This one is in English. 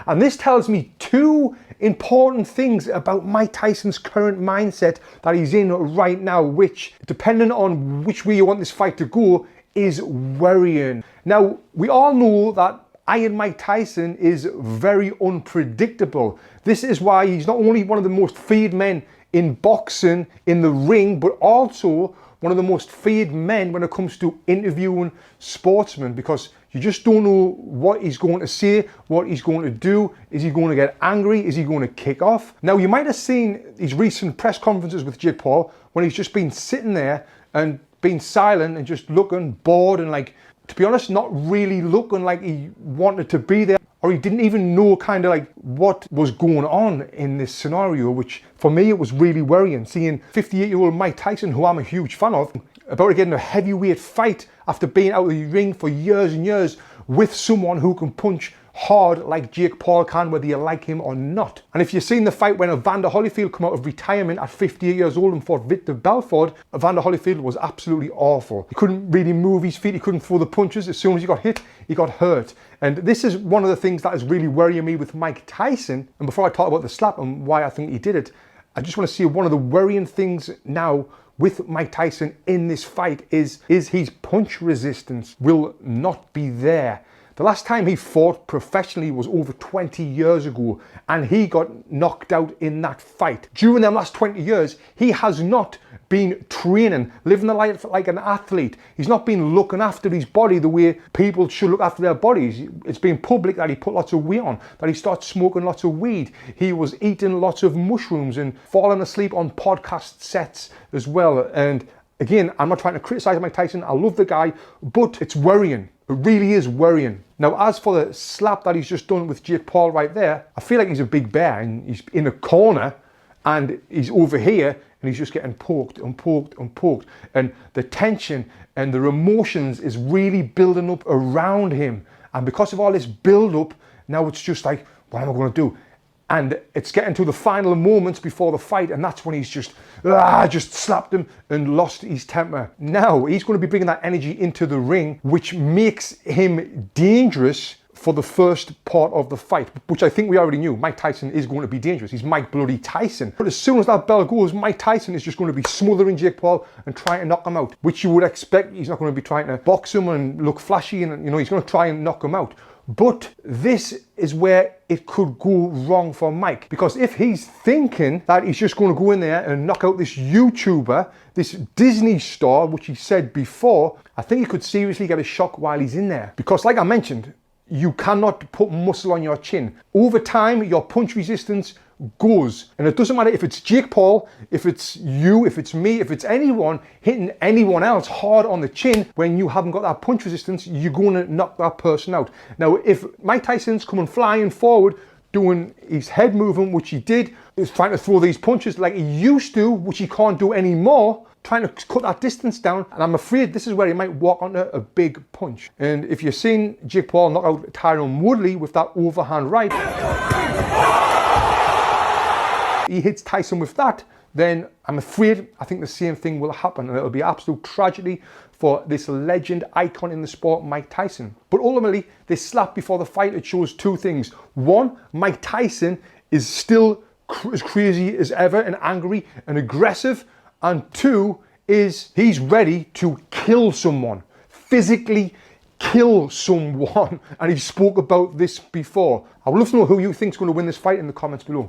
And this tells me two important things about Mike Tyson's current mindset that he's in right now, which, depending on which way you want this fight to go, is worrying. Now, we all know that Iron Mike Tyson is very unpredictable. This is why he's not only one of the most feared men in boxing in the ring, but also one of the most feared men when it comes to interviewing sportsmen, because you just don't know what he's going to say, what he's going to do. Is he going to get angry? Is he going to kick off? Now, you might have seen these recent press conferences with Jake Paul when he's just been sitting there and being silent and just looking bored and, like, to be honest, not really looking like he wanted to be there, or he didn't even know kind of like what was going on in this scenario, which for me, it was really worrying. Seeing 58-year-old Mike Tyson, who I'm a huge fan of, about to get in a heavyweight fight after being out of the ring for years and years with someone who can punch hard like Jake Paul can, whether you like him or not. And if you've seen the fight when Evander Holyfield come out of retirement at 58 years old and fought Victor Belfort, Evander Holyfield was absolutely awful. He couldn't really move his feet, he couldn't throw the punches. As soon as he got hit, he got hurt. And this is one of the things that is really worrying me with Mike Tyson. And before I talk about the slap and why I think he did it, I just want to say one of the worrying things now with Mike Tyson in this fight is his punch resistance will not be there. The last time he fought professionally was over 20 years ago, and he got knocked out in that fight. During them last 20 years, he has not been training, living the life like an athlete. He's not been looking after his body the way people should look after their bodies. It's been public that he put lots of weight on, that he started smoking lots of weed. He was eating lots of mushrooms and falling asleep on podcast sets as well. And again, I'm not trying to criticize Mike Tyson. I love the guy, but it's worrying. It really is worrying. Now, as for the slap that he's just done with Jake Paul right there, I feel like he's a big bear and he's in a corner and he's over here and he's just getting poked and poked and poked. And the tension and the emotions is really building up around him. And because of all this build up, now it's just like, what am I going to do? And it's getting to the final moments before the fight, and that's when he's just slapped him and lost his temper. Now he's going to be bringing that energy into the ring, which makes him dangerous for the first part of the fight, which I think we already knew. Mike Tyson is going to be dangerous. He's Mike bloody Tyson. But as soon as that bell goes, Mike Tyson is just going to be smothering Jake Paul and trying to knock him out, which you would expect. He's not going to be trying to box him and look flashy, and he's going to try and knock him out. But this is where it could go wrong for Mike, because if he's thinking that he's just going to go in there and knock out this YouTuber, this Disney star, which he said before, I think he could seriously get a shock while he's in there. Because like I mentioned, you cannot put muscle on your chin. Over time, your punch resistance goes. And it doesn't matter if it's Jake Paul, if it's you, if it's me, if it's anyone hitting anyone else hard on the chin, when you haven't got that punch resistance, you're going to knock that person out. Now, if Mike Tyson's coming flying forward, doing his head movement, which he did, is trying to throw these punches like he used to, which he can't do anymore, trying to cut that distance down, and I'm afraid this is where he might walk onto a big punch. And if you've seen Jake Paul knock out Tyron Woodley with that overhand right, he hits Tyson with that, then I'm afraid I think the same thing will happen, and it'll be absolute tragedy for this legend icon in the sport, Mike Tyson. But ultimately, this slap before the fight, it shows two things. One, Mike Tyson is still as crazy as ever and angry and aggressive. And two, is he's ready to kill someone, physically kill someone. And he spoke about this before. I would love to know who you think is going to win this fight in the comments below.